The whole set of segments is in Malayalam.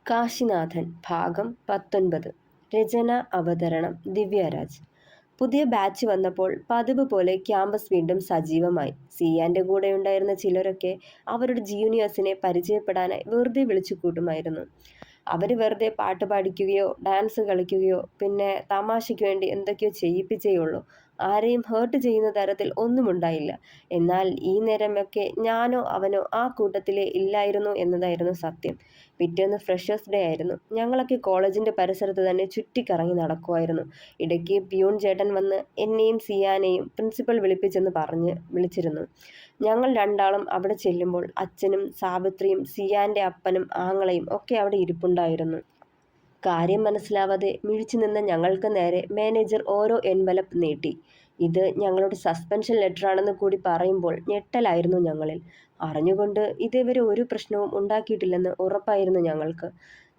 കാശിനാഥൻ ഭാഗം 19. രചന അവതരണം ദിവ്യരാജ്. പുതിയ ബാച്ച് വന്നപ്പോൾ പതിവ് പോലെ ക്യാമ്പസ് വീണ്ടും സജീവമായി. സിയാന്റെ കൂടെയുണ്ടായിരുന്ന ചിലരൊക്കെ അവരുടെ ജൂനിയേഴ്സിനെ പരിചയപ്പെടാനായി വെറുതെ വിളിച്ചു കൂട്ടുമായിരുന്നു. അവർ വെറുതെ പാട്ട് പാടിക്കുകയോ ഡാൻസ് കളിക്കുകയോ പിന്നെ തമാശയ്ക്ക് വേണ്ടി എന്തൊക്കെയോ ചെയ്യിപ്പിച്ചേയുള്ളൂ. ആരെയും ഹേർട്ട് ചെയ്യുന്ന തരത്തിൽ ഒന്നും ഉണ്ടായില്ല. എന്നാൽ ഈ നേരമൊക്കെ ഞാനോ അവനോ ആ കൂട്ടത്തിലേ ഇല്ലായിരുന്നു എന്നതായിരുന്നു സത്യം. പിറ്റേന്ന് ഫ്രഷേഴ്സ് ഡേ ആയിരുന്നു. ഞങ്ങളൊക്കെ കോളേജിന്റെ പരിസരത്ത് തന്നെ ചുറ്റിക്കറങ്ങി നടക്കുമായിരുന്നു. ഇടയ്ക്ക് പിയൂൺ ചേട്ടൻ വന്ന് എന്നെയും സിയാനെയും പ്രിൻസിപ്പൽ വിളിപ്പിച്ചെന്ന് വിളിച്ചിരുന്നു. ഞങ്ങൾ രണ്ടാളും അവിടെ ചെല്ലുമ്പോൾ അച്ഛനും സാവിത്രിയും സിയാന്റെ അപ്പനും ആങ്ങളയും ഒക്കെ അവിടെ ഇരിപ്പുണ്ടായിരുന്നു. കാര്യം മനസ്സിലാവാതെ മിഴിച്ചു നിന്ന ഞങ്ങൾക്ക് നേരെ മാനേജർ ഓരോ എൻവലപ്പ് നീട്ടി. ഇത് ഞങ്ങളുടെ സസ്പെൻഷൻ ലെറ്ററാണെന്ന് കൂടി പറയുമ്പോൾ ഞെട്ടലായിരുന്നു ഞങ്ങളിൽ. അറിഞ്ഞുകൊണ്ട് ഇതേവരെ ഒരു പ്രശ്നവും ഉണ്ടാക്കിയിട്ടില്ലെന്ന് ഉറപ്പായിരുന്നു ഞങ്ങൾക്ക്.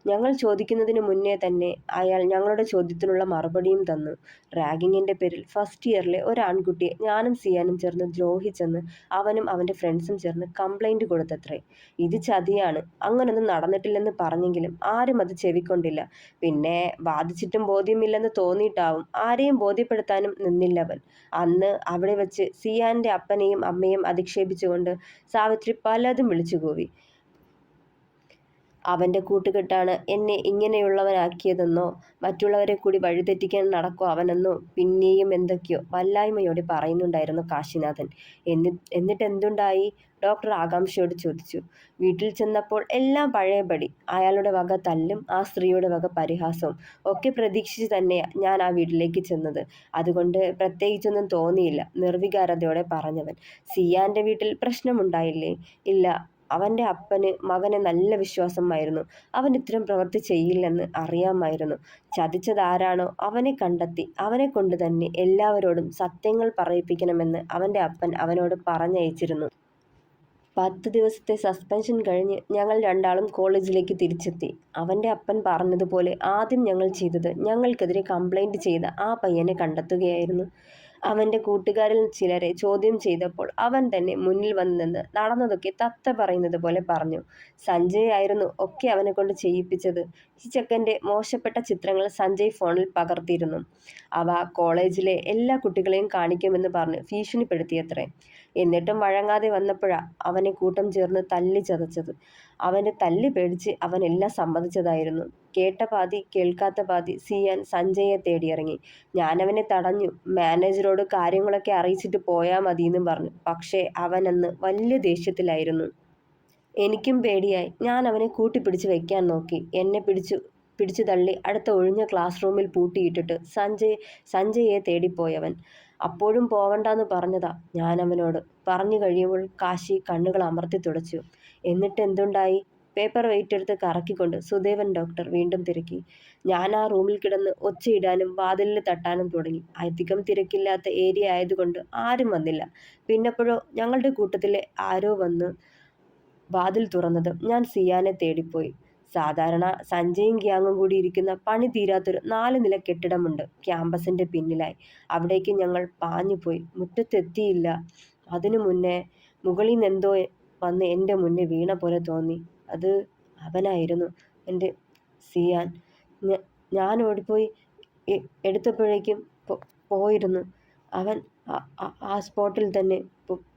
ഞങ്ങൾ ചോദിക്കുന്നതിന് മുന്നേ തന്നെ അയാൾ ഞങ്ങളുടെ ചോദ്യത്തിനുള്ള മറുപടിയും തന്നു. റാഗിങ്ങിന്റെ പേരിൽ ഫസ്റ്റ് ഇയറിലെ ഒരു ആൺകുട്ടിയെ ഞാനും സിയാനും ചേർന്ന് ദ്രോഹിച്ചെന്ന് അവനും അവന്റെ ഫ്രണ്ട്സും ചേർന്ന് കംപ്ലൈന്റ് കൊടുത്തത്രേ. ഇത് ചതിയാണ്, അങ്ങനൊന്നും നടന്നിട്ടില്ലെന്ന് പറഞ്ഞെങ്കിലും ആരും അത് ചെവിക്കൊണ്ടില്ല. പിന്നെ വാദിച്ചിട്ടും ബോധ്യമില്ലെന്ന് തോന്നിയിട്ടാവും ആരെയും ബോധ്യപ്പെടുത്താനും നിന്നില്ലവൻ. അന്ന് അവിടെ വെച്ച് സിയാന്റെ അപ്പനെയും അമ്മയും അധിക്ഷേപിച്ചുകൊണ്ട് സാവിത്രി പലതും വിളിച്ചുകൂവി. അവന്റെ കൂട്ടുകെട്ടാണ് എന്നെ ഇങ്ങനെയുള്ളവനാക്കിയതെന്നോ മറ്റുള്ളവരെ കൂടി വഴിതെറ്റിക്കാൻ നടക്കോ അവനെന്നോ പിന്നെയും എന്തൊക്കെയോ വല്ലായ്മയോടെ പറയുന്നുണ്ടായിരുന്നു കാശിനാഥൻ. എന്നിട്ടെന്തുണ്ടായി? ഡോക്ടർ ആകാംക്ഷയോട് ചോദിച്ചു. വീട്ടിൽ ചെന്നപ്പോൾ എല്ലാം പഴയപടി. അയാളുടെ വക തല്ലും ആ സ്ത്രീയുടെ വക പരിഹാസവും ഒക്കെ പ്രതീക്ഷിച്ച് തന്നെയാ ഞാൻ ആ വീട്ടിലേക്ക് ചെന്നത്. അതുകൊണ്ട് പ്രത്യേകിച്ചൊന്നും തോന്നിയില്ല, നിർവികാരതയോടെ പറഞ്ഞവൻ. സിയാന്റെ വീട്ടിൽ പ്രശ്നമുണ്ടായില്ലേ? ഇല്ല. അവന്റെ അപ്പന് മകനെ നല്ല വിശ്വാസമായിരുന്നു. അവൻ ഇത്തരം പ്രവൃത്തി ചെയ്യില്ലെന്ന് അറിയാമായിരുന്നു. ചതിച്ചതാരാണോ അവനെ കണ്ടെത്തി അവനെ കൊണ്ട് തന്നെ എല്ലാവരോടും സത്യങ്ങൾ പറയിപ്പിക്കണമെന്ന് അവന്റെ അപ്പൻ അവനോട് പറഞ്ഞയച്ചിരുന്നു. 10 ദിവസത്തെ സസ്പെൻഷൻ കഴിഞ്ഞ് ഞങ്ങൾ രണ്ടാളും കോളേജിലേക്ക് തിരിച്ചെത്തി. അവന്റെ അപ്പൻ പറഞ്ഞതുപോലെ ആദ്യം ഞങ്ങൾ ചെയ്തത് ഞങ്ങൾക്കെതിരെ കംപ്ലൈന്റ് ചെയ്ത ആ പയ്യനെ കണ്ടെത്തുകയായിരുന്നു. അവന്റെ കൂട്ടുകാരിൽ ചിലരെ ചോദ്യം ചെയ്തപ്പോൾ അവൻ തന്നെ മുന്നിൽ വന്ന് നിന്ന് നടന്നതൊക്കെ തത്ത പറയുന്നത് പോലെ പറഞ്ഞു. സഞ്ജയ് ആയിരുന്നു ഒക്കെ അവനെ കൊണ്ട് ചെയ്യിപ്പിച്ചത്. ഈ ചെക്കൻ്റെ മോശപ്പെട്ട ചിത്രങ്ങൾ സഞ്ജയ് ഫോണിൽ പകർത്തിയിരുന്നു. അവ കോളേജിലെ എല്ലാ കുട്ടികളെയും കാണിക്കുമെന്ന് പറഞ്ഞ് ഭീഷണിപ്പെടുത്തിയത്രേ. എന്നിട്ടും വഴങ്ങാതെ വന്നപ്പോഴാ അവനെ കൂട്ടം ചേർന്ന് തല്ലി ചതച്ചത്. അവൻ്റെ തല്ലി പേടിച്ച് അവൻ എല്ലാം സമ്മതിച്ചതായിരുന്നു. കേട്ട പാതി കേൾക്കാത്ത പാതി സിയാൻ സഞ്ജയെ തേടിയിറങ്ങി. ഞാനവനെ തടഞ്ഞു. മാനേജരോട് കാര്യങ്ങളൊക്കെ അറിയിച്ചിട്ട് പോയാൽ മതിയെന്നും പറഞ്ഞു. പക്ഷേ അവനന്ന് വലിയ ദേഷ്യത്തിലായിരുന്നു. എനിക്കും പേടിയായി. ഞാൻ അവനെ കൂട്ടിപ്പിടിച്ച് വെക്കാൻ നോക്കി. എന്നെ പിടിച്ചു തള്ളി അടുത്ത ഒഴിഞ്ഞ ക്ലാസ് റൂമിൽ പൂട്ടിയിട്ടിട്ട് സഞ്ജയെ തേടിപ്പോയവൻ. അപ്പോഴും പോവണ്ടാന്ന് പറഞ്ഞതാ ഞാൻ അവനോട്. പറഞ്ഞു കഴിയുമ്പോൾ കാശി കണ്ണുകൾ അമർത്തി തുടച്ചു. എന്നിട്ട് എന്തുണ്ടായി? പേപ്പർ വെയിറ്റ് എടുത്ത് കറക്കിക്കൊണ്ട് സുദേവൻ ഡോക്ടർ വീണ്ടും തിരക്കി. ഞാൻ ആ റൂമിൽ കിടന്ന് ഒച്ചയിടാനും വാതിലിൽ തട്ടാനും തുടങ്ങി. അധികം തിരക്കില്ലാത്ത ഏരിയ ആയതുകൊണ്ട് ആരും വന്നില്ല. പിന്നപ്പോഴോ ഞങ്ങളുടെ കൂട്ടത്തിലെ ആരോ വന്ന് വാതിൽ തുറന്നതും ഞാൻ സിയാനെ തേടിപ്പോയി. സാധാരണ സഞ്ജയും ഗ്യാങ്ങും കൂടി ഇരിക്കുന്ന പണി തീരാത്തൊരു 4 നില കെട്ടിടമുണ്ട് ക്യാമ്പസിന്റെ പിന്നിലായി. അവിടേക്ക് ഞങ്ങൾ പാഞ്ഞുപോയി. മുറ്റത്തെത്തിയില്ല. അതിനു മുന്നേ മുകളിൽ നിന്നെന്തോ വന്ന് എൻ്റെ മുന്നിൽ വീണ പോലെ തോന്നി. അത് അവനായിരുന്നു, എൻ്റെ സിയാൻ. ഞാൻ ഓടിപ്പോയി എടുത്തപ്പോഴേക്കും പോയിരുന്നു. അവൻ ആ സ്പോട്ടിൽ തന്നെ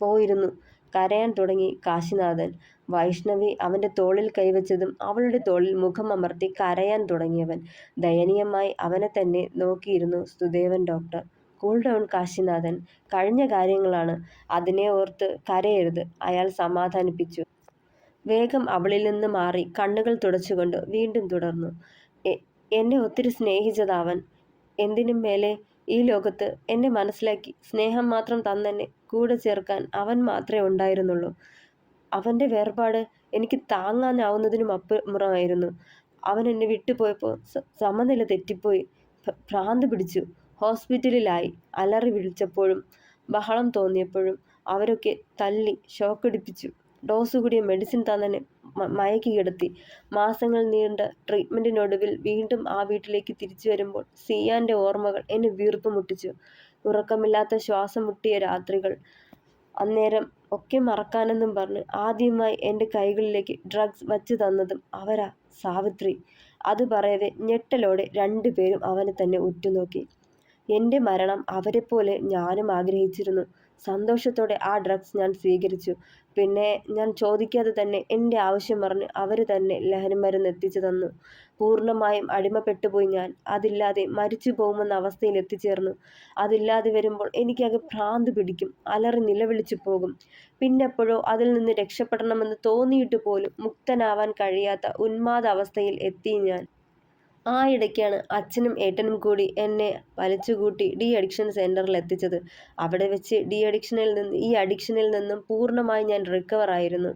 പോയിരുന്നു. കരയാൻ തുടങ്ങി കാശിനാഥൻ. വൈഷ്ണവി അവൻ്റെ തോളിൽ കൈവച്ചതും അവളുടെ തോളിൽ മുഖം അമർത്തി കരയാൻ തുടങ്ങിയവൻ. ദയനീയമായി അവനെ തന്നെ നോക്കിയിരുന്നു Sudevan doctor. Cool down Kashinathan, കഴിഞ്ഞ കാര്യങ്ങളാണ്, അതിനെ ഓർത്ത് കരയരുത്, അയാൾ സമാധാനിപ്പിച്ചു. വേഗം അവളിൽ നിന്ന് മാറി കണ്ണുകൾ തുടച്ചുകൊണ്ട് വീണ്ടും തുടർന്നു. എന്നെ ഒത്തിരി സ്നേഹിച്ചതാവൻ. എന്തിനും മേലെ ഈ ലോകത്ത് എന്നെ മനസ്സിലാക്കി സ്നേഹം മാത്രം തന്നെന്നെ കൂടെ ചേർക്കാൻ അവൻ മാത്രമേ ഉണ്ടായിരുന്നുള്ളൂ. അവൻ്റെ വേർപാട് എനിക്ക് താങ്ങാനാവുന്നതിനും അപ്പുറമായിരുന്നു. അവൻ എന്നെ വിട്ടുപോയപ്പോൾ സമനില തെറ്റിപ്പോയി. ഭ്രാന്ത് പിടിച്ചു. ഹോസ്പിറ്റലിലായി. അലറി വിളിച്ചപ്പോഴും ബഹളം തോന്നിയപ്പോഴും അവരൊക്കെ തല്ലി ഷോക്കടിപ്പിച്ചു. ഡോസ് കൂടിയ മെഡിസിൻ തന്നെ മയക്കി കിടത്തി. മാസങ്ങൾ നീണ്ട ട്രീറ്റ്മെൻറ്റിനൊടുവിൽ വീണ്ടും ആ വീട്ടിലേക്ക് തിരിച്ചു വരുമ്പോൾ സിയാൻ്റെ ഓർമ്മകൾ എന്നെ വീർപ്പ് മുട്ടിച്ചു. ഉറക്കമില്ലാത്ത ശ്വാസം മുട്ടിയ രാത്രികൾ. അന്നേരം ഒക്കെ മറക്കാനെന്നും പറഞ്ഞ് ആദ്യമായി എൻ്റെ കൈകളിലേക്ക് ഡ്രഗ്സ് വച്ചു തന്നതും അവരാ, സാവിത്രി. അത് പറയവേ ഞെട്ടലോടെ രണ്ടുപേരും അവനെ തന്നെ ഉറ്റുനോക്കി. എൻ്റെ മരണം അവരെപ്പോലെ ഞാനും ആഗ്രഹിച്ചിരുന്നു. സന്തോഷത്തോടെ ആ ഡ്രഗ്സ് ഞാൻ സ്വീകരിച്ചു. പിന്നെ ഞാൻ ചോദിക്കാതെ തന്നെ എൻ്റെ ആവശ്യം പറഞ്ഞ് അവർ തന്നെ ലഹരിമരുന്ന് എത്തിച്ചു തന്നു. പൂർണ്ണമായും അടിമപ്പെട്ടുപോയി ഞാൻ. അതില്ലാതെ മരിച്ചു പോകുമെന്ന അവസ്ഥയിൽ എത്തിച്ചേർന്നു. അതില്ലാതെ വരുമ്പോൾ എനിക്കത് ഭ്രാന്ത് പിടിക്കും, അലറി നിലവിളിച്ചു പോകും. പിന്നെപ്പോഴോ അതിൽ നിന്ന് രക്ഷപ്പെടണമെന്ന് തോന്നിയിട്ട് പോലും മുക്തനാവാൻ കഴിയാത്ത ഉന്മാദ അവസ്ഥയിൽ എത്തി ഞാൻ. ആ ഇടയ്ക്കാണ് അച്ഛനും ഏട്ടനും കൂടി എന്നെ വലിച്ചുകൂട്ടി ഡി അഡിക്ഷൻ സെൻ്ററിൽ എത്തിച്ചത്. അവിടെ വെച്ച് ഈ അഡിക്ഷനിൽ നിന്നും പൂർണ്ണമായി ഞാൻ റിക്കവർ ആയിരുന്നു.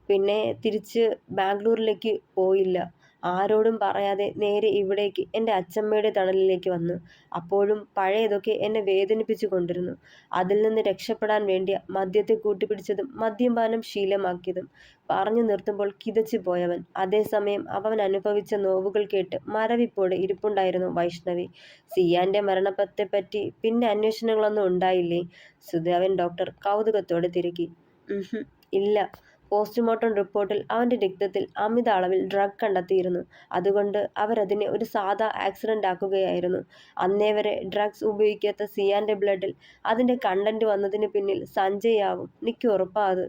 പിന്നെ തിരിച്ച് ബാംഗ്ലൂരിലേക്ക് പോയില്ല. ആരോടും പറയാതെ നേരെ ഇവിടേക്ക് എൻ്റെ അച്ഛമ്മയുടെ തണലിലേക്ക് വന്നു. അപ്പോഴും പഴയതൊക്കെ എന്നെ വേദനിപ്പിച്ചു കൊണ്ടിരുന്നു. അതിൽ നിന്ന് രക്ഷപ്പെടാൻ വേണ്ടിയ മദ്യത്തെ കൂട്ടുപിടിച്ചതും മദ്യപാനം ശീലമാക്കിയതും. പറഞ്ഞു നിർത്തുമ്പോൾ കിതച്ചു പോയവൻ. അതേസമയം അവൻ അനുഭവിച്ച നോവുകൾ കേട്ട് മരവിപ്പോടെ ഇരിപ്പുണ്ടായിരുന്നു വൈഷ്ണവി. സിയാന്റെ മരണത്തെപ്പറ്റി പിന്നെ അന്വേഷണങ്ങളൊന്നും ഉണ്ടായില്ലേ? സുധാവൻ ഡോക്ടർ കൗതുകത്തോടെ തിരക്കി. ഇല്ല. പോസ്റ്റ്മോർട്ടം റിപ്പോർട്ടിൽ അവൻ്റെ രക്തത്തിൽ അമിത അളവിൽ ഡ്രഗ് കണ്ടെത്തിയിരുന്നു. അതുകൊണ്ട് അവരതിനെ ഒരു സാധാ ആക്സിഡന്റ് ആക്കുകയായിരുന്നു. അന്നേ വരെ ഡ്രഗ്സ് ഉപയോഗിക്കാത്ത സിയാന്റെ ബ്ലഡിൽ അതിൻ്റെ കണ്ടന്റ് വന്നതിന് പിന്നിൽ സഞ്ജയ് ആവും. എനിക്ക് ഉറപ്പാ അത്.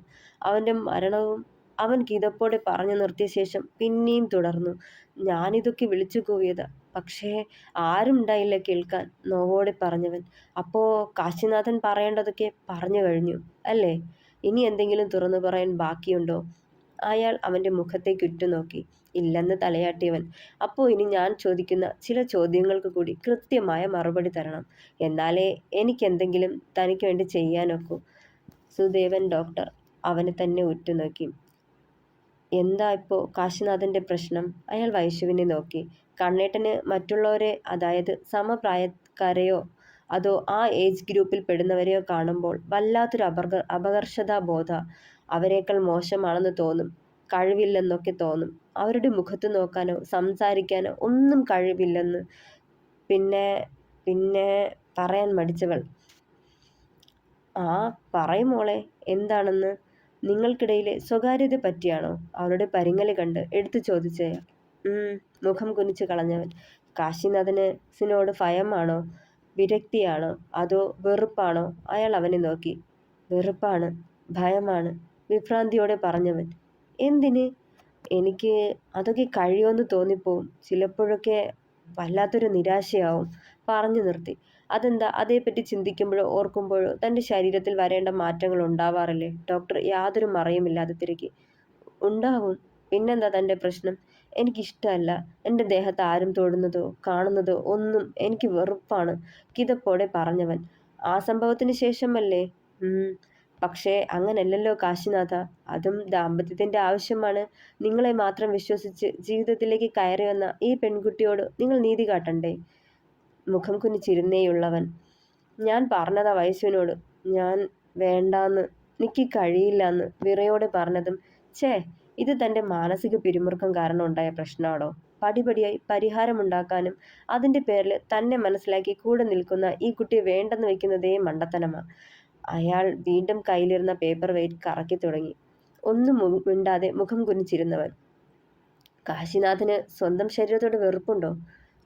അവൻ്റെ മരണവും അവൻ കിതപ്പോടെ പറഞ്ഞു നിർത്തിയ ശേഷം പിന്നെയും തുടർന്നു. ഞാനിതൊക്കെ വിളിച്ചു കൂവിയതാ, പക്ഷേ ആരും ഉണ്ടായില്ല കേൾക്കാൻ, നോവോടെ പറഞ്ഞവൻ. അപ്പോ കാശിനാഥൻ പറയേണ്ടതൊക്കെ പറഞ്ഞു കഴിഞ്ഞു അല്ലേ? ഇനി എന്തെങ്കിലും തുറന്നു പറയാൻ ബാക്കിയുണ്ടോ? അയാൾ അവൻ്റെ മുഖത്തേക്ക് ഉറ്റുനോക്കി. ഇല്ലെന്ന് തലയാട്ടിയവൻ. അപ്പോൾ ഇനി ഞാൻ ചോദിക്കുന്ന ചില ചോദ്യങ്ങൾക്ക് കൂടി കൃത്യമായ മറുപടി തരണം. എന്നാലേ എനിക്കെന്തെങ്കിലും തനിക്ക് വേണ്ടി ചെയ്യാനൊക്കൂ. സുദേവൻ ഡോക്ടർ അവനെ തന്നെ ഉറ്റുനോക്കി. എന്താ ഇപ്പോൾ കാശിനാഥൻ്റെ പ്രശ്നം? അയാൾ വൈശുവിനെ നോക്കി. കണ്ണേട്ടന് മറ്റുള്ളവരെ, അതായത് സമപ്രായക്കാരെയോ അതോ ആ ഏജ് ഗ്രൂപ്പിൽ പെടുന്നവരെയോ കാണുമ്പോൾ വല്ലാത്തൊരു അപകർഷതാബോധ. അവരെക്കാൾ മോശമാണെന്ന് തോന്നും, കഴിവില്ലെന്നൊക്കെ തോന്നും. അവരുടെ മുഖത്ത് നോക്കാനോ സംസാരിക്കാനോ ഒന്നും കഴിവില്ലെന്ന്. പിന്നെ പിന്നെ പറയാൻ മടിച്ചവൾ. ആ പറയും മോളെ, എന്താണെന്ന്? നിങ്ങൾക്കിടയിലെ സ്വകാര്യത പറ്റിയാണോ? അവളുടെ പരിങ്ങല് കണ്ട് എടുത്തു ചോദിച്ചയാൾ. മുഖം കുനിച്ചു കളഞ്ഞവൻ. കാശിനാഥനോട് ഭയമാണോ, വിരക്തിയാണോ, അതോ വെറുപ്പാണോ? അയാൾ അവനെ നോക്കി. വെറുപ്പാണ്, ഭയമാണ്, വിഭ്രാന്തിയോടെ പറഞ്ഞവൻ. എന്തിന്? എനിക്ക് അതൊക്കെ കഴിയുമെന്ന് തോന്നിപ്പോവും. ചിലപ്പോഴൊക്കെ വല്ലാത്തൊരു നിരാശയാവും. പറഞ്ഞു നിർത്തി. അതെന്താ? അതേപ്പറ്റി ചിന്തിക്കുമ്പോഴോ ഓർക്കുമ്പോഴോ തൻ്റെ ശരീരത്തിൽ വരേണ്ട മാറ്റങ്ങൾ ഉണ്ടാവാറില്ലേ? ഡോക്ടർ യാതൊരു മറയുമില്ലാതെ തിരക്കി. ഉണ്ടാവും. പിന്നെന്താ തൻ്റെ പ്രശ്നം? എനിക്കിഷ്ടമല്ല എൻ്റെ ദേഹത്ത് ആരും തൊടുന്നതോ കാണുന്നതോ ഒന്നും. എനിക്ക് വെറുപ്പാണ്, കിതപ്പോടെ പറഞ്ഞവൻ. ആ സംഭവത്തിന് ശേഷമല്ലേ? പക്ഷേ അങ്ങനല്ലല്ലോ കാശിനാഥ. അതും ദാമ്പത്യത്തിൻ്റെ ആവശ്യമാണ്. നിങ്ങളെ മാത്രം വിശ്വസിച്ച് ജീവിതത്തിലേക്ക് കയറി വന്ന ഈ പെൺകുട്ടിയോട് നിങ്ങൾ നീതി കാട്ടണ്ടേ? മുഖം കുനിച്ചിരുന്നേയുള്ളവൻ. ഞാൻ പറഞ്ഞതാ വൈശുവിനോട്, ഞാൻ വേണ്ടാന്ന്, എനിക്ക് കഴിയില്ലെന്ന് വിറയോടെ പറഞ്ഞതും. ഛേ, ഇത് തൻ്റെ മാനസിക പിരിമുറുക്കം കാരണം ഉണ്ടായ പ്രശ്നമാണോ? പടിപടിയായി പരിഹാരമുണ്ടാക്കാനും അതിൻ്റെ പേരിൽ തന്നെ മനസ്സിലാക്കി കൂടെ നിൽക്കുന്ന ഈ കുട്ടിയെ വേണ്ടെന്ന് വെക്കുന്നതേ മണ്ടത്തനമാ. അയാൾ വീണ്ടും കയ്യിലിരുന്ന പേപ്പർ വെയിറ്റ് കറക്കി തുടങ്ങി. ഒന്നും മിണ്ടാതെ മുഖം കുനിച്ചിരുന്നവൻ. കാശിനാഥന് സ്വന്തം ശരീരത്തോട് വെറുപ്പുണ്ടോ?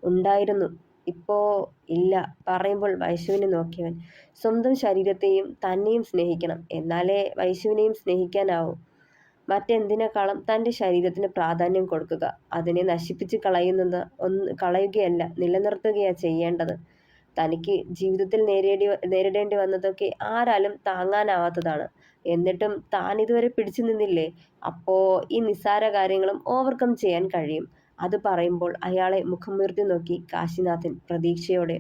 ഉണ്ടായിരുന്നു, ഇപ്പോ ഇല്ല. പറയുമ്പോൾ വൈശുവിനെ നോക്കിയവൻ. സ്വന്തം ശരീരത്തെയും തന്നെയും സ്നേഹിക്കണം, എന്നാലേ വൈശുവിനെയും സ്നേഹിക്കാനാവൂ. മറ്റെന്തിനേക്കാളും തൻ്റെ ശരീരത്തിന് പ്രാധാന്യം കൊടുക്കുക. അതിനെ നശിപ്പിച്ച് കളയുകയല്ല, നിലനിർത്തുകയാ ചെയ്യേണ്ടത്. തനിക്ക് ജീവിതത്തിൽ നേരിടേണ്ടി വന്നതൊക്കെ ആരാലും താങ്ങാനാവാത്തതാണ്. എന്നിട്ടും താൻ ഇതുവരെ പിടിച്ചു നിന്നില്ലേ? അപ്പോ ഈ നിസ്സാര കാര്യങ്ങളും ഓവർകം ചെയ്യാൻ കഴിയും. അത് പറയുമ്പോൾ അയാളെ മുഖമുയർത്തി നോക്കി കാശിനാഥൻ പ്രതീക്ഷയോടെ.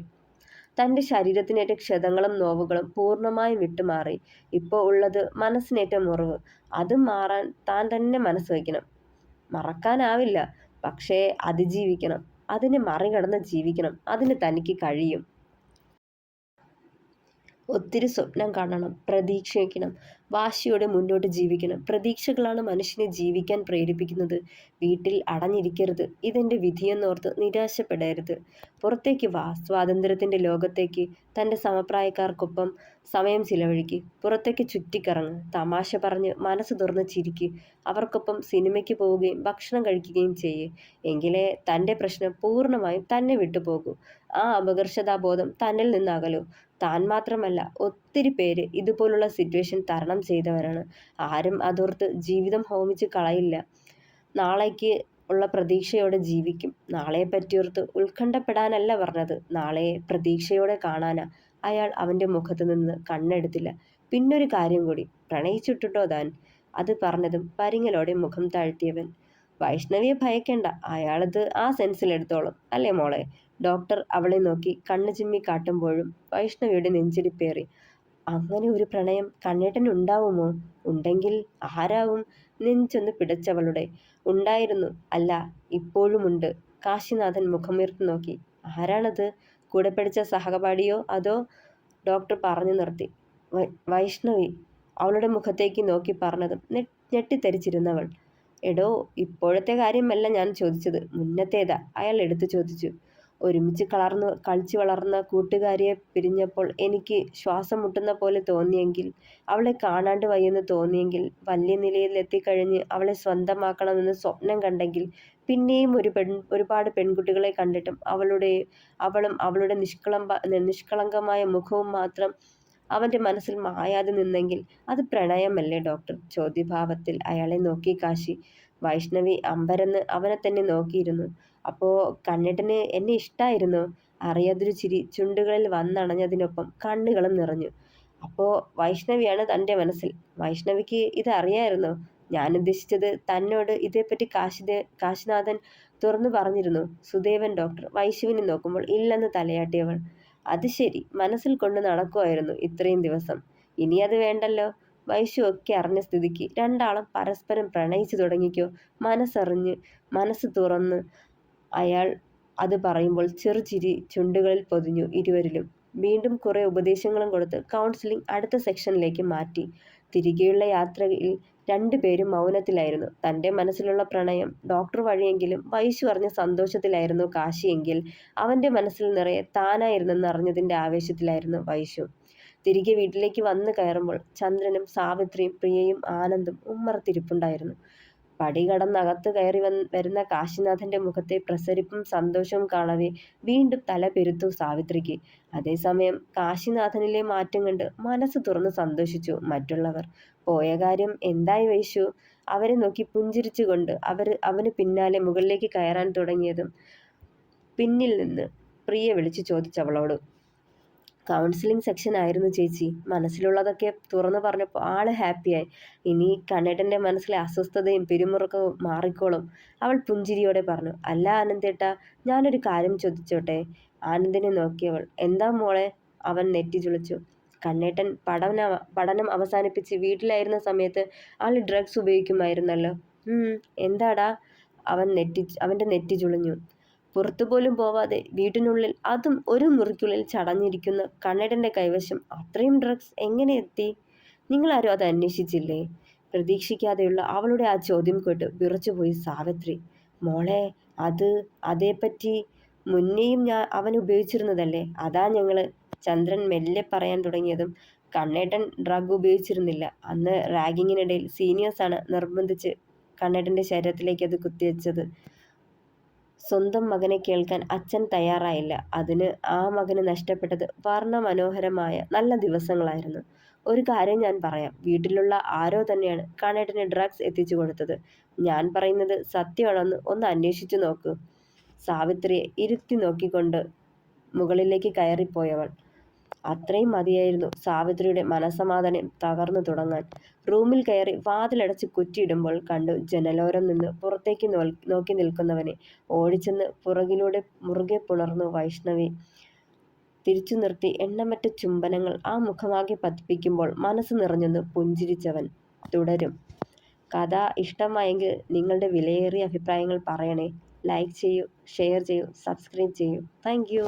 തൻ്റെ ശരീരത്തിനേറ്റ ക്ഷതങ്ങളും നോവുകളും പൂർണ്ണമായും വിട്ടുമാറി. ഇപ്പോൾ ഉള്ളത് മനസ്സിനേറ്റ മുറിവ്. അത് മാറാൻ താൻ തന്നെ മനസ്സ് വയ്ക്കണം. മറക്കാനാവില്ല, പക്ഷേ അതിജീവിക്കണം. അതിനെ മറികടന്ന് ജീവിക്കണം. അതിന് തനിക്ക് കഴിയും. ഒത്തിരി സ്വപ്നം കാണണം, പ്രതീക്ഷിക്കണം, വാശിയോടെ മുന്നോട്ട് ജീവിക്കണം. പ്രതീക്ഷകളാണ് മനുഷ്യനെ ജീവിക്കാൻ പ്രേരിപ്പിക്കുന്നത്. വീട്ടിൽ അടഞ്ഞിരിക്കരുത്, ഇതെൻ്റെ വിധിയെന്നോർത്ത് നിരാശപ്പെടരുത്. പുറത്തേക്ക് വാ, സ്വാതന്ത്ര്യത്തിൻ്റെ ലോകത്തേക്ക്. തൻ്റെ സമപ്രായക്കാർക്കൊപ്പം സമയം ചിലവഴിക്ക്. പുറത്തേക്ക് ചുറ്റിക്കറങ്ങ്, തമാശ പറഞ്ഞ് മനസ്സ് തുറന്ന് ചിരിക്ക്. അവർക്കൊപ്പം സിനിമയ്ക്ക് പോവുകയും ഭക്ഷണം കഴിക്കുകയും ചെയ്യ്. എങ്കിലേ തൻ്റെ പ്രശ്നം പൂർണ്ണമായും തന്നെ വിട്ടുപോകൂ. ആ അപകർഷതാബോധം തന്നിൽ നിന്നകലൂ. താൻ മാത്രമല്ല, ഒത്തിരി പേര് ഇതുപോലുള്ള സിറ്റുവേഷൻ തരണം ചെയ്തവരാണ്. ആരും അതോർത്ത് ജീവിതം ഹോമിച്ച് കളയില്ല. നാളേക്ക് ഉള്ള പ്രതീക്ഷയോടെ ജീവിക്കും. നാളെയെ പറ്റിയോർത്ത് ഉത്കണ്ഠപ്പെടാനല്ല പറഞ്ഞത്, നാളെയെ പ്രതീക്ഷയോടെ കാണാനാ. അയാൾ അവൻ്റെ മുഖത്ത് നിന്ന് കണ്ണെടുത്തില്ല. പിന്നൊരു കാര്യം കൂടി, പ്രണയിച്ചിട്ടുണ്ടോ താൻ? അത് പറഞ്ഞതും പരിങ്ങലോടെ മുഖം താഴ്ത്തിയവൻ. വൈഷ്ണവിയെ ഭയക്കേണ്ട, അയാളത് ആ സെൻസിലെടുത്തോളും അല്ലേ മോളെ? ഡോക്ടർ അവളെ നോക്കി കണ്ണു ചിമ്മി കാട്ടുമ്പോഴും വൈഷ്ണവിയുടെ നെഞ്ചിടിപ്പേറി. അങ്ങനെ ഒരു പ്രണയം കണ്ണേട്ടനുണ്ടാവുമോ? ഉണ്ടെങ്കിൽ ആരാവും? നെഞ്ചൊന്ന് പിടച്ചവളുടെ. ഉണ്ടായിരുന്നു, അല്ല ഇപ്പോഴുമുണ്ട്. കാശിനാഥൻ മുഖമുയർത്തി നോക്കി. ആരാണത്? കൂടെ പഠിച്ച സഹപാഠിയോ അതോ? ഡോക്ടർ പറഞ്ഞു നിർത്തി. വൈഷ്ണവി. അവളുടെ മുഖത്തേക്ക് നോക്കി പറഞ്ഞതും ഞെട്ടിത്തരിച്ചിരുന്നവൾ. എടോ, ഇപ്പോഴത്തെ കാര്യമല്ല ഞാൻ ചോദിച്ചത്, മുന്നത്തേതാ? അയാൾ എടുത്തു ചോദിച്ചു. ഒരുമിച്ച് കളിച്ചു വളർന്ന കൂട്ടുകാരിയെ പിരിഞ്ഞപ്പോൾ എനിക്ക് ശ്വാസം മുട്ടുന്ന പോലെ തോന്നിയെങ്കിൽ, അവളെ കാണാണ്ട് വയ്യെന്ന് തോന്നിയെങ്കിൽ, വലിയ നിലയിലെത്തിക്കഴിഞ്ഞ് അവളെ സ്വന്തമാക്കണമെന്ന് സ്വപ്നം കണ്ടെങ്കിൽ, പിന്നെയും ഒരുപാട് പെൺകുട്ടികളെ കണ്ടിട്ടും അവളും അവളുടെ നിഷ്കളങ്കമായ മുഖവും മാത്രം അവൻ്റെ മനസ്സിൽ മായാതെ നിന്നെങ്കിൽ അത് പ്രണയമല്ലേ ഡോക്ടർ? ചോദ്യഭാവത്തിൽ അയാളെ നോക്കി കാശി. വൈഷ്ണവി അമ്പരന്ന് അവനെ തന്നെ നോക്കിയിരുന്നു. അപ്പോ കണ്ണേട്ടന് എന്നെ ഇഷ്ടായിരുന്നോ? അറിയാതൊരു ചിരി ചുണ്ടുകളിൽ വന്നണഞ്ഞതിനൊപ്പം കണ്ണുകളും നിറഞ്ഞു. അപ്പോ വൈഷ്ണവിയാണ് തൻ്റെ മനസ്സിൽ. വൈഷ്ണവിക്ക് ഇത് അറിയായിരുന്നോ? ഞാൻ ഉദ്ദേശിച്ചത്, തന്നോട് ഇതേപ്പറ്റി കാശിനാഥൻ തുറന്നു പറഞ്ഞിരുന്നു. സുദേവൻ ഡോക്ടർ വൈശുവിനെ നോക്കുമ്പോൾ ഇല്ലെന്ന് തലയാട്ടിയവൾ. അത് ശരി, മനസ്സിൽ കൊണ്ട് നടക്കുമായിരുന്നു ഇത്രയും ദിവസം. ഇനി അത് വേണ്ടല്ലോ. വൈശു ഒക്കെ അറിഞ്ഞ സ്ഥിതിക്ക് രണ്ടാളും പരസ്പരം പ്രണയിച്ചു തുടങ്ങിക്കോ. മനസ്സ് തുറന്ന് അയാൾ അത് പറയുമ്പോൾ ചെറുചിരി ചുണ്ടുകളിൽ പൊതിഞ്ഞു ഇരുവരിലും. വീണ്ടും കുറെ ഉപദേശങ്ങളും കൊടുത്ത് കൗൺസിലിംഗ് അടുത്ത സെക്ഷനിലേക്ക് മാറ്റി. തിരികെയുള്ള യാത്രയിൽ രണ്ടുപേരും മൗനത്തിലായിരുന്നു. തൻ്റെ മനസ്സിലുള്ള പ്രണയം ഡോക്ടർ വഴിയെങ്കിലും വൈശു അറിഞ്ഞ സന്തോഷത്തിലായിരുന്നു കാശിയെങ്കിൽ, അവൻ്റെ മനസ്സിൽ നിറയെ താനായിരുന്നെന്ന് അറിഞ്ഞതിൻ്റെ ആവേശത്തിലായിരുന്നു വൈശു. തിരികെ വീട്ടിലേക്ക് വന്നു കയറുമ്പോൾ ചന്ദ്രനും സാവിത്രിയും പ്രിയയും ആനന്ദും ഉമ്മറത്തിരിപ്പുണ്ടായിരുന്നു. പടി കടന്നകത്ത് കയറി വരുന്ന കാശിനാഥന്റെ മുഖത്തെ പ്രസരിപ്പും സന്തോഷവും കാണവേ വീണ്ടും തല പെരുത്തു സാവിത്രിക്ക്. അതേസമയം കാശിനാഥനിലെ മാറ്റം കണ്ട് മനസ്സ് തുറന്ന് സന്തോഷിച്ചു മറ്റുള്ളവർ. പോയ കാര്യം എന്തായി വൈശു? അവരെ നോക്കി പുഞ്ചിരിച്ചുകൊണ്ട് അവന് പിന്നാലെ മുകളിലേക്ക് കയറാൻ തുടങ്ങിയതും പിന്നിൽ നിന്ന് പ്രിയ വിളിച്ചു ചോദിച്ചവളോട്. കൗൺസിലിംഗ് സെക്ഷൻ ആയിരുന്നു ചേച്ചി. മനസ്സിലുള്ളതൊക്കെ തുറന്നു പറഞ്ഞപ്പോൾ ആള് ഹാപ്പിയായി. ഇനി കണ്ണേട്ടൻ്റെ മനസ്സിലെ അസ്വസ്ഥതയും പിരിമുറുക്കവും മാറിക്കോളും. അവൾ പുഞ്ചിരിയോടെ പറഞ്ഞു. അല്ല ആനന്ദേട്ടാ, ഞാനൊരു കാര്യം ചോദിച്ചോട്ടെ? ആനന്ദിനെ നോക്കിയവൾ. എന്താ മോളെ? അവൻ നെറ്റി ചുളിച്ചു. കണ്ണേട്ടൻ പഠനം അവസാനിപ്പിച്ച് വീട്ടിലായിരുന്ന സമയത്ത് ആള് ഡ്രഗ്സ് ഉപയോഗിക്കുമായിരുന്നല്ലോ. എന്താടാ? അവൻ്റെ നെറ്റി ചുളിഞ്ഞു. പുറത്തുപോലും പോവാതെ വീട്ടിനുള്ളിൽ, അതും ഒരു മുറിക്കുള്ളിൽ ചടഞ്ഞിരിക്കുന്ന കണ്ണേട്ടൻ്റെ കൈവശം അത്രയും ഡ്രഗ്സ് എങ്ങനെ എത്തി? നിങ്ങളാരും അത് അന്വേഷിച്ചില്ലേ? പ്രതീക്ഷിക്കാതെയുള്ള അവളുടെ ആ ചോദ്യം കേട്ട് വിറച്ചുപോയി സാവിത്രി. മോളെ, അതേപ്പറ്റി മുന്നേയും അവൻ ഉപയോഗിച്ചിരുന്നതല്ലേ? അതാ ഞങ്ങള്. ചന്ദ്രൻ മെല്ലെ പറയാൻ തുടങ്ങിയതും കണ്ണേട്ടൻ ഡ്രഗ് ഉപയോഗിച്ചിരുന്നില്ല. അന്ന് റാഗിങ്ങിനിടയിൽ സീനിയേഴ്സാണ് നിർബന്ധിച്ച് കണ്ണേട്ടൻ്റെ ശരീരത്തിലേക്ക് അത് കുത്തിവെച്ചത്. സ്വന്തം മകനെ കേൾക്കാൻ അച്ഛൻ തയ്യാറായില്ല. അതിന് ആ മകന് നഷ്ടപ്പെട്ടത് വർണ്ണമനോഹരമായ നല്ല ദിവസങ്ങളായിരുന്നു. ഒരു കാര്യം ഞാൻ പറയാം, വീട്ടിലുള്ള ആരോ തന്നെയാണ് കണ്ണേട്ടന് ഡ്രഗ്സ് എത്തിച്ചു കൊടുത്തത്. ഞാൻ പറയുന്നത് സത്യമാണെന്ന് ഒന്ന് അന്വേഷിച്ചു നോക്കൂ. സാവിത്രിയെ ഇരുത്തി നോക്കിക്കൊണ്ട് മുകളിലേക്ക് കയറിപ്പോയവൾ. അത്രയും മതിയായിരുന്നു സാവിത്രിയുടെ മനസ്സമാധാനം തകർന്നു തുടങ്ങാൻ. റൂമിൽ കയറി വാതിലടച്ച് കുറ്റിയിടുമ്പോൾ കണ്ടു ജനലോരം നിന്ന് പുറത്തേക്ക് നോക്കി നിൽക്കുന്നവനെ. ഓടിച്ചെന്ന് പുറകിലൂടെ മുറുകെ പുണർന്നു വൈഷ്ണവി. തിരിച്ചു നിർത്തി എണ്ണമറ്റ ചുംബനങ്ങൾ ആ മുഖമാകെ പതിപ്പിക്കുമ്പോൾ മനസ്സ് നിറഞ്ഞെന്ന് പുഞ്ചിരിച്ചവൻ. തുടരും. കഥ ഇഷ്ടമായെങ്കിൽ നിങ്ങളുടെ വിലയേറിയ അഭിപ്രായങ്ങൾ പറയണേ. ലൈക്ക് ചെയ്യൂ, ഷെയർ ചെയ്യൂ, സബ്സ്ക്രൈബ് ചെയ്യൂ. Thank you.